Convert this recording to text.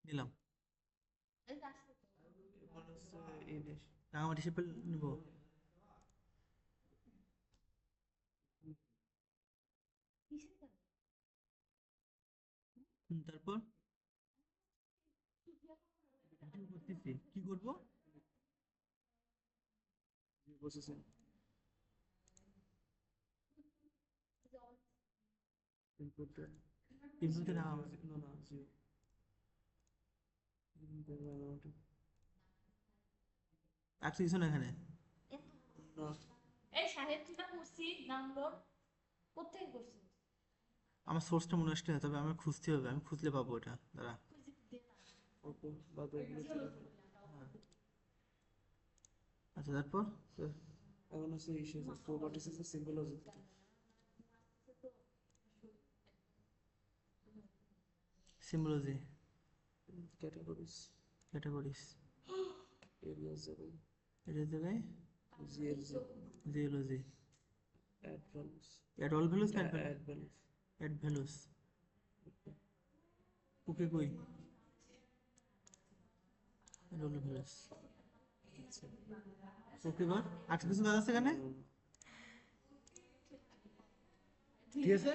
নিলাম। মনে হচ্ছে ইলিশ। রাঙামাটি শিপেল নিব। তারপর ভিডিও করতেছি, কি করব? প্রসেসিং ইনপুট দেন। এমনিতে রাঙামাটি না না জিও রাঙামাটি আর কিছু না এখানে। না। এই সাহেব তুই করছি ডাউনলোড কোথায় করছিস? আমার সোর্সটা মনে আসছে না, তবে আমার খুঁজতে হবে, আমি খুঁজলে পাবো এটা, দাঁড়া। ওকে বাদ এগুলো চলে গেল। হ্যাঁ। আচ্ছা তারপর এখন হচ্ছে ইসে প্রপার্টিস আছে symbology symbology, categories categories, areas যাবে এটা জায়গায় জিএলজি geology, add values add all values না add values add values. Okay কই অ্যাড অল ভ্যালুস, ওকে কর। আর কিছু কাজ আছে এখানে? ঠিক আছে।